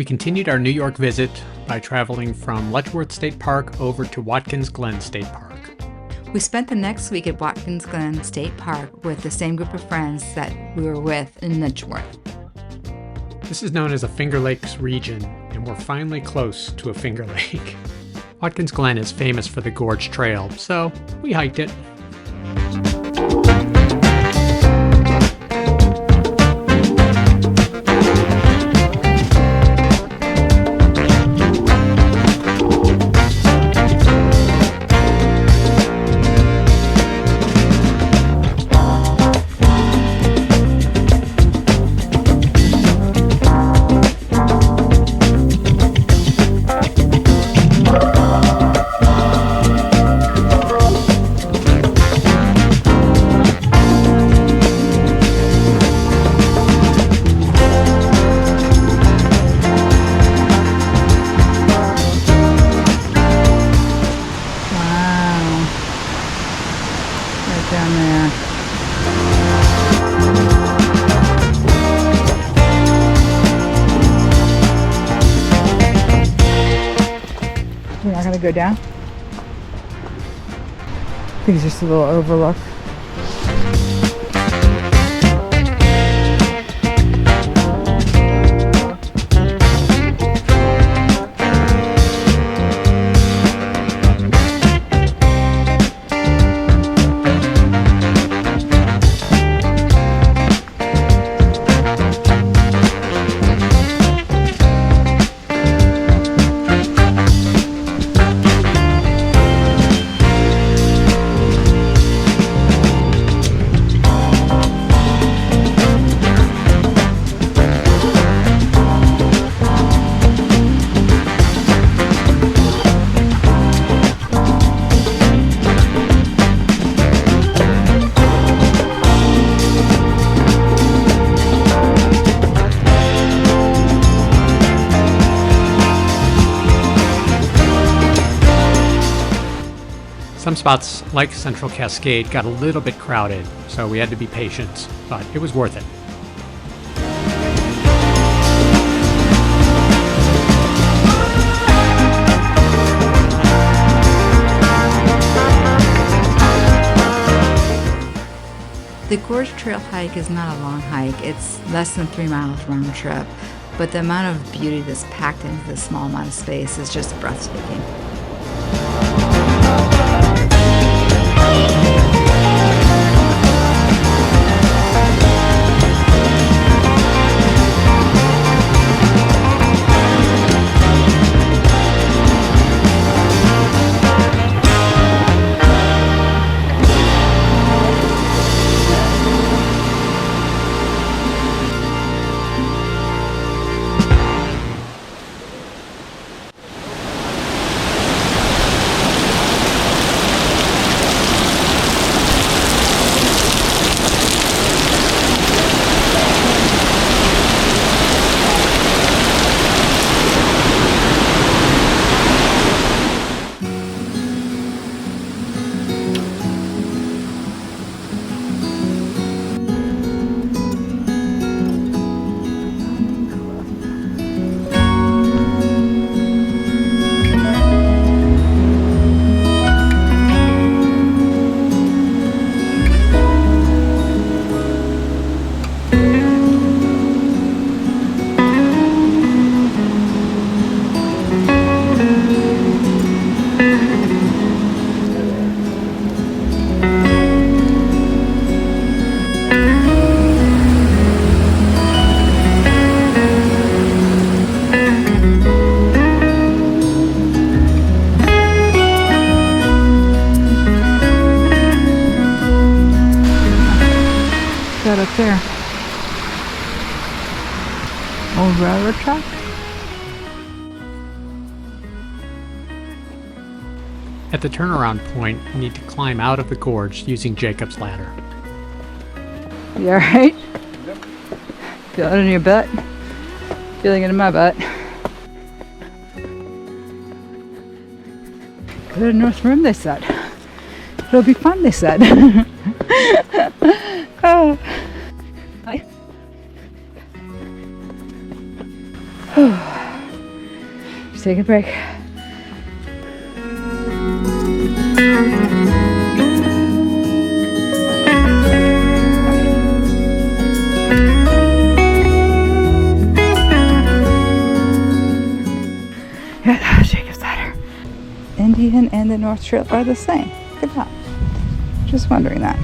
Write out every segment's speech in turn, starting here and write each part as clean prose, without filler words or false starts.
We continued our New York visit by traveling from Letchworth State Park over to Watkins Glen State Park. We spent the next week at Watkins Glen State Park with the same group of friends that we were with in Letchworth. This is known as a Finger Lakes region, and we're finally close to a Finger Lake. Watkins Glen is famous for the Gorge Trail, so we hiked it. Down there. We're not going to go down? I think it's just a little overlook. Some spots, like Central Cascade, got a little bit crowded, so we had to be patient, but it was worth it. The Gorge Trail hike is not a long hike. It's less than 3 miles round trip, but the amount of beauty that's packed into this small amount of space is just breathtaking. Up there. Old railroad track. At the turnaround point, you need to climb out of the gorge using Jacob's ladder. You alright? Yep. Feel it in your butt? Feeling it in my butt. Go to North Room, they said. It'll be fun, they said. Oh. Hi. Let's take a break. Yeah, Jacob's Ladder. Indian and the North Trail are the same. Good job. Just wondering that.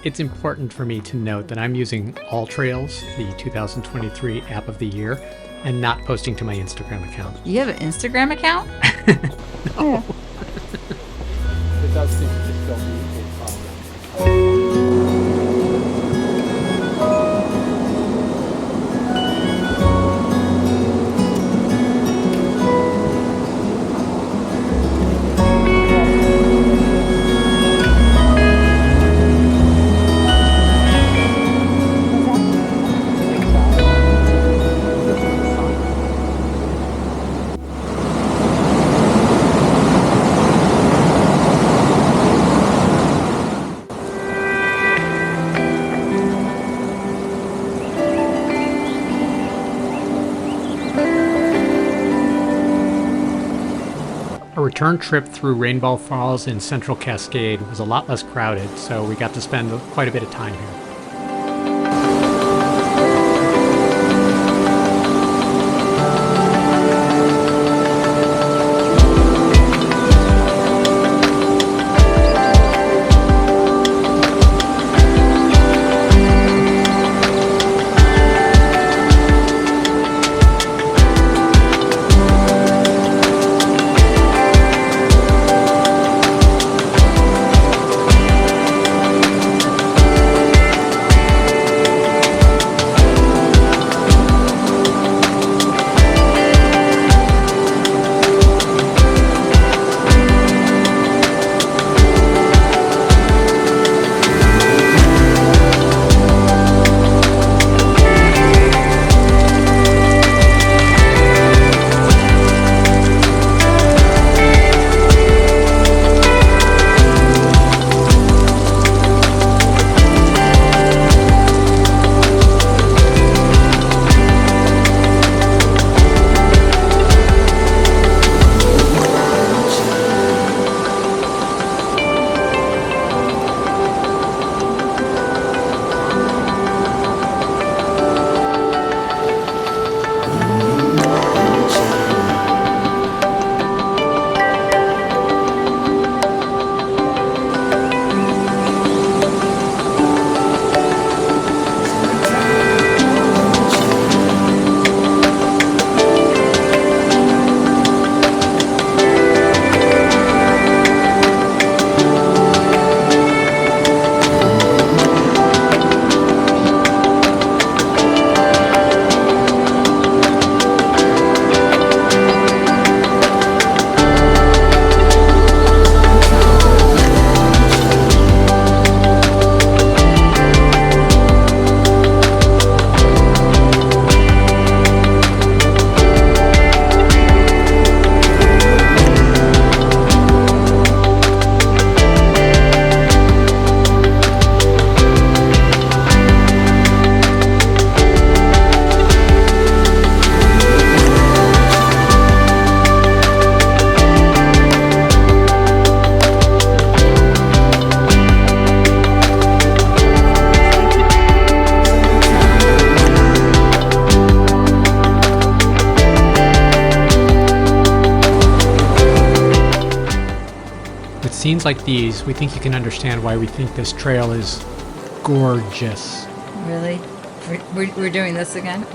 It's important for me to note that I'm using All Trails, the 2023 app of the year, and not posting to my Instagram account. You have an Instagram account? No. Yeah. It does seem to still be a problem. Our return trip through Rainbow Falls and Central Cascade was a lot less crowded, so we got to spend quite a bit of time here. Scenes like these, we think you can understand why we think this trail is gorgeous. Really? We're doing this again?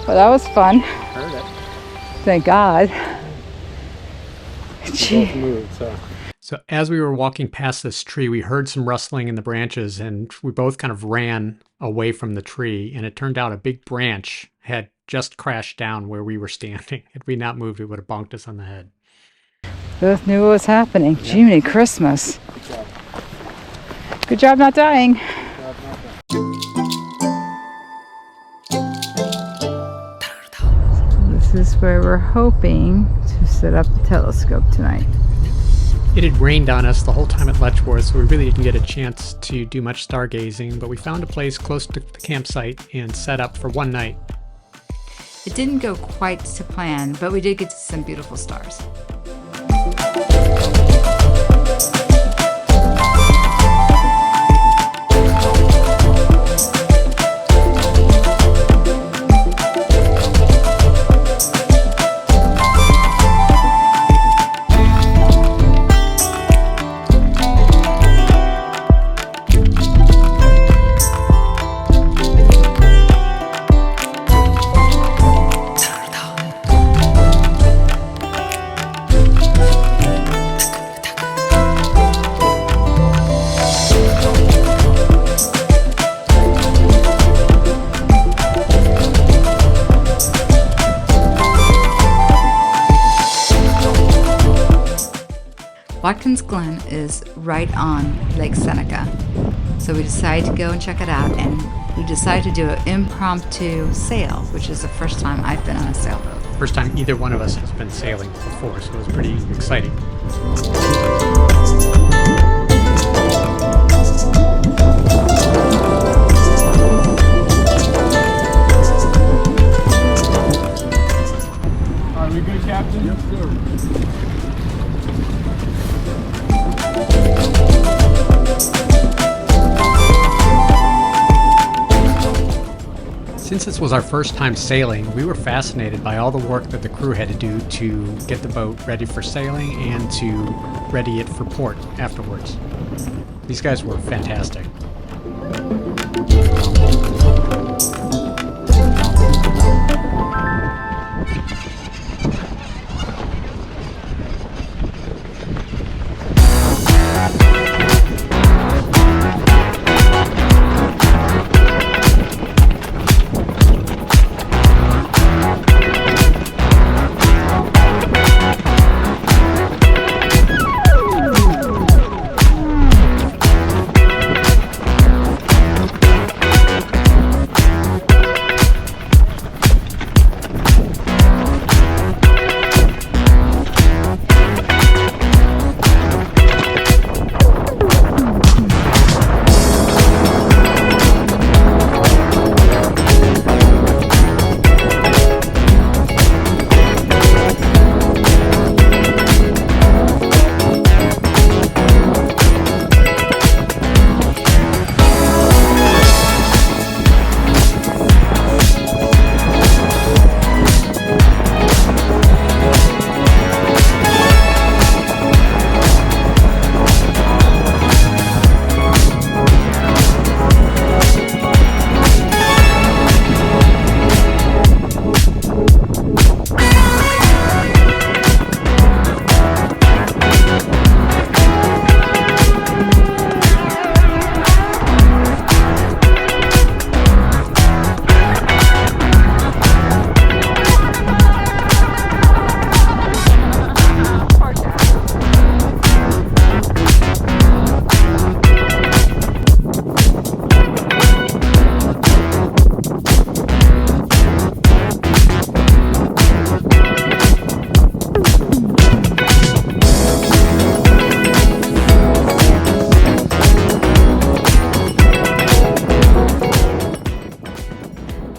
Well, that was fun. Heard it. Thank God. We Gee. both moved, so. So as we were walking past this tree, we heard some rustling in the branches, and we both kind of ran away from the tree. And it turned out a big branch had just crashed down where we were standing. Had we not moved, it would have bonked us on the head. Both knew what was happening. Yeah. Jiminy Christmas. Good job. Good job not dying. Good job, not done. This is where we're hoping to set up the telescope tonight. It had rained on us the whole time at Letchworth, so we really didn't get a chance to do much stargazing, but we found a place close to the campsite and set up for one night. It didn't go quite to plan, but we did get to see some beautiful stars. Watkins Glen is right on Lake Seneca. So we decided to go and check it out, and we decided to do an impromptu sail, which is the first time I've been on a sailboat. First time either one of us has been sailing before, so it was pretty exciting. Are we good, Captain? Yes, sir. Since this was our first time sailing, we were fascinated by all the work that the crew had to do to get the boat ready for sailing and to ready it for port afterwards. These guys were fantastic.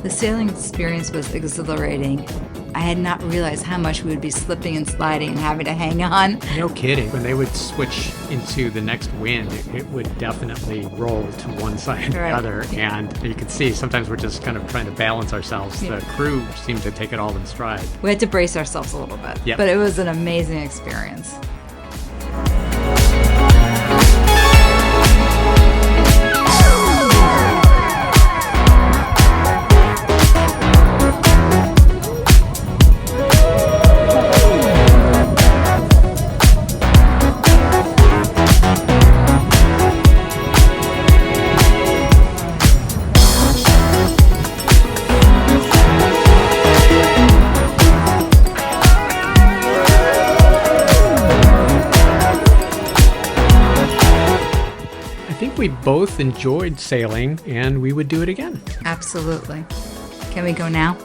The sailing experience was exhilarating. I had not realized how much we would be slipping and sliding and having to hang on. No kidding. When they would switch into the next wind, it would definitely roll to one side or the other. And you could see sometimes we're just kind of trying to balance ourselves. Yeah. The crew seemed to take it all in stride. We had to brace ourselves a little bit, Yep. but it was an amazing experience. we both enjoyed sailing and we would do it again. Absolutely. Can we go now?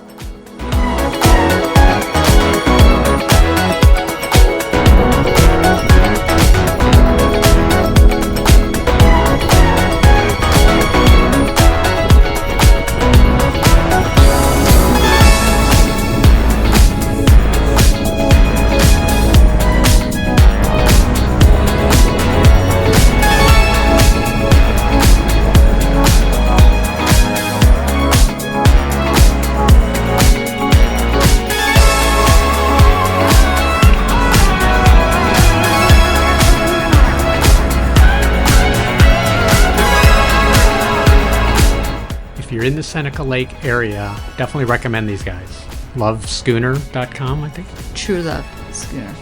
If you're in the Seneca Lake area, definitely recommend these guys. Loveschooner.com, I think. True Love Schooner.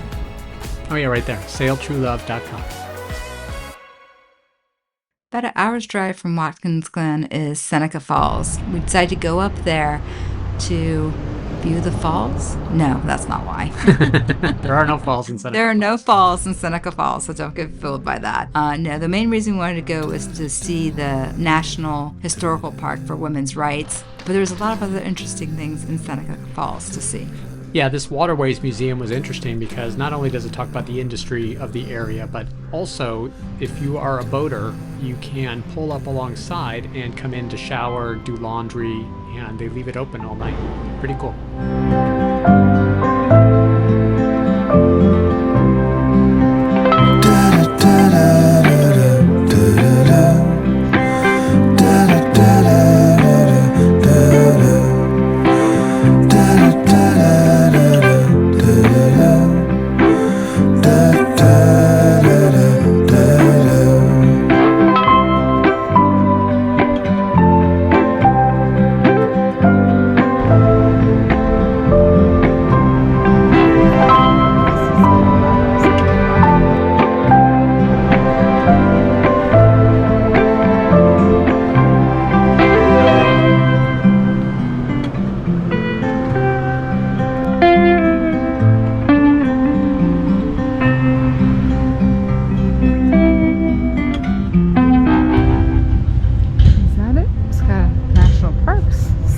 Oh yeah, right there. sailtruelove.com. About an hour's drive from Watkins Glen is Seneca Falls. We decided to go up there to view the falls. No, that's not why. There are no falls in Seneca. There are no falls in Seneca Falls, so don't get fooled by that. No, the main reason we wanted to go was to see the National Historical Park for women's rights, but there's a lot of other interesting things in Seneca Falls to see. Yeah, this Waterways Museum was interesting because not only does it talk about the industry of the area, but also if you are a boater, you can pull up alongside and come in to shower, do laundry, and they leave it open all night. Pretty cool.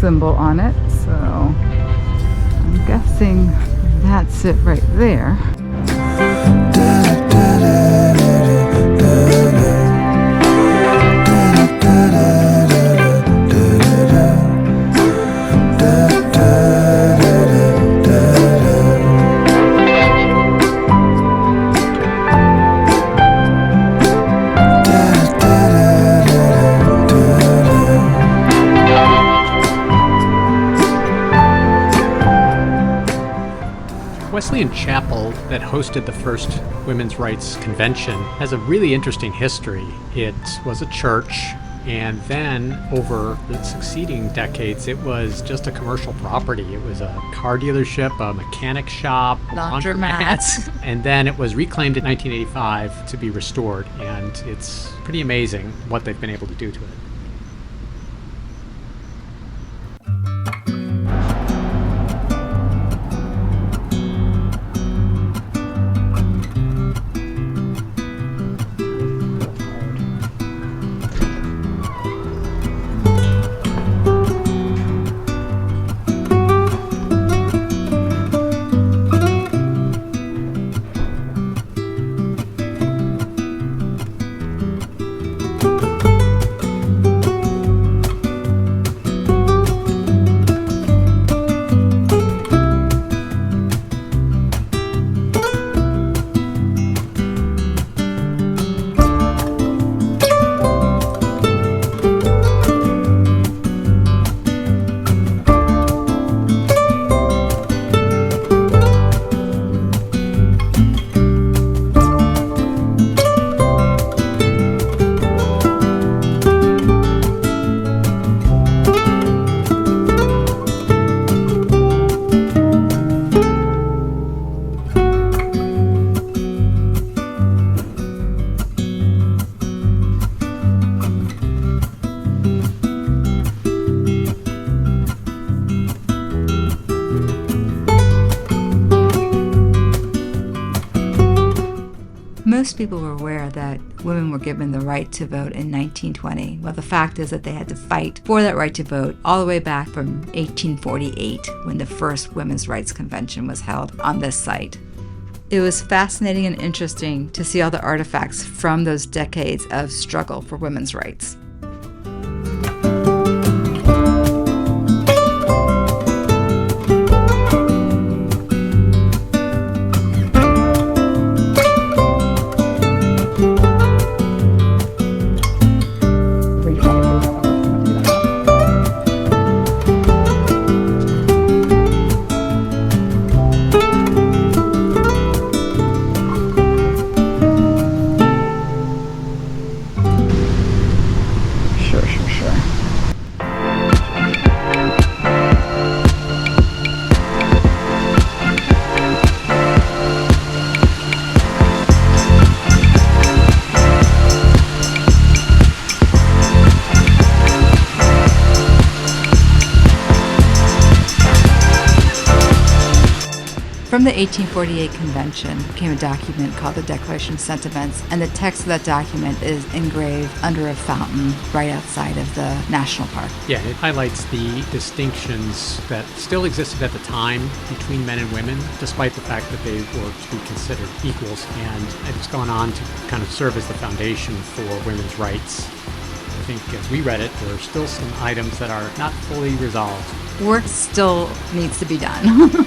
Symbol on it, so I'm guessing that's it right there. Wesleyan Chapel, that hosted the first women's rights convention, has a really interesting history. It was a church, and then over the succeeding decades, it was just a commercial property. It was a car dealership, a mechanic shop, laundromat. And then it was reclaimed in 1985 to be restored, and it's pretty amazing what they've been able to do to it. Most people were aware that women were given the right to vote in 1920. Well, the fact is that they had to fight for that right to vote all the way back from 1848, when the first Women's Rights Convention was held on this site. It was fascinating and interesting to see all the artifacts from those decades of struggle for women's rights. From the 1848 convention came a document called the Declaration of Sentiments, and the text of that document is engraved under a fountain right outside of the national park. Yeah, it highlights the distinctions that still existed at the time between men and women, despite the fact that they were to be considered equals, and it's gone on to kind of serve as the foundation for women's rights. I think as we read it, there are still some items that are not fully resolved. Work still needs to be done.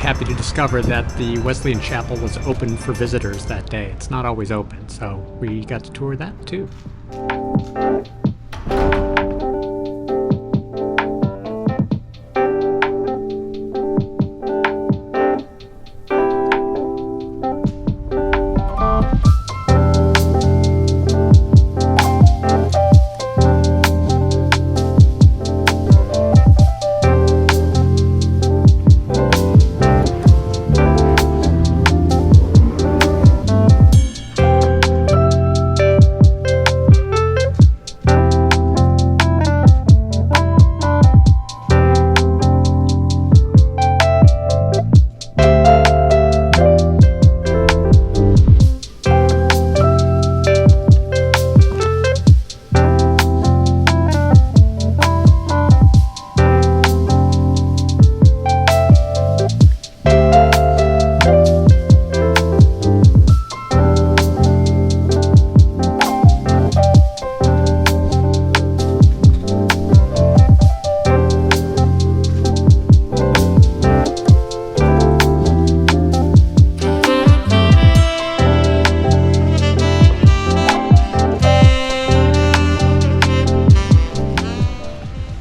Happy to discover that the Wesleyan Chapel was open for visitors that day. It's not always open, so we got to tour that too.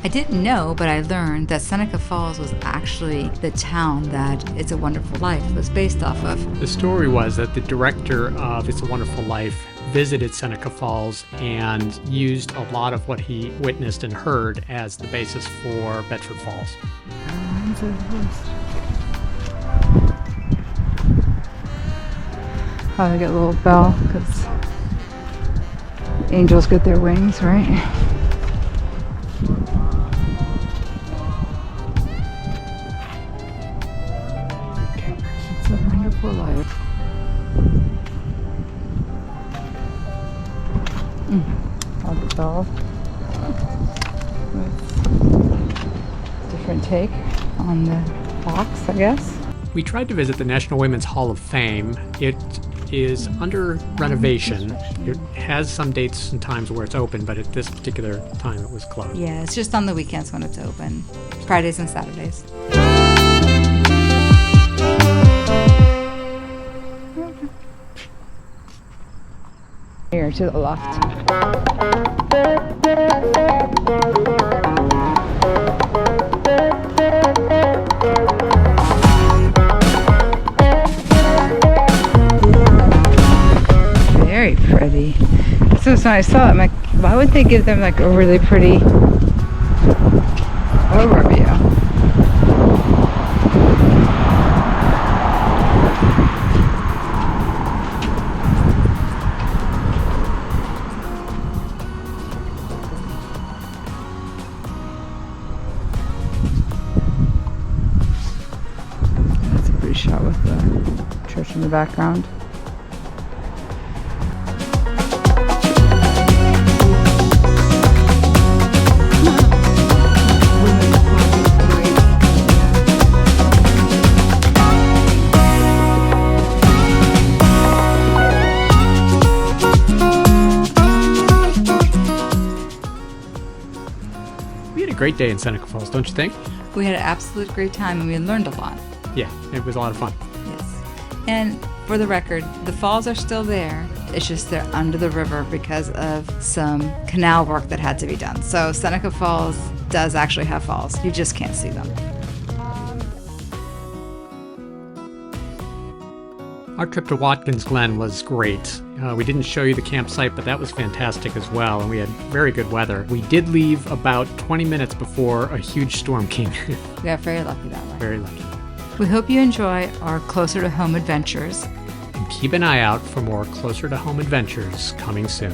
I didn't know, but I learned that Seneca Falls was actually the town that It's a Wonderful Life was based off of. The story was that the director of It's a Wonderful Life visited Seneca Falls and used a lot of what he witnessed and heard as the basis for Bedford Falls. Oh, they get a little bell because angels get their wings, right? It's a wonderful life. All the bells. Different take on the talks, I guess. We tried to visit the National Women's Hall of Fame. It is under renovation. It has some dates and times where it's open, but at this particular time it was closed. Yeah, it's just on the weekends when it's open. Fridays and Saturdays. Here to the left. Very pretty. So when I saw it, I'm like, why would they give them like a really pretty overview? That's a pretty shot with the church in the background. We had a great day in Seneca Falls, don't you think? We had an absolute great time and we learned a lot. Yeah, it was a lot of fun. Yes. And for the record, the falls are still there. It's just they're under the river because of some canal work that had to be done. So Seneca Falls does actually have falls. You just can't see them. Our trip to Watkins Glen was great. We didn't show you the campsite, but that was fantastic as well, and we had very good weather. We did leave about 20 minutes before a huge storm came in. We got very lucky that way. Very lucky. We hope you enjoy our closer to home adventures. And keep an eye out for more closer to home adventures coming soon.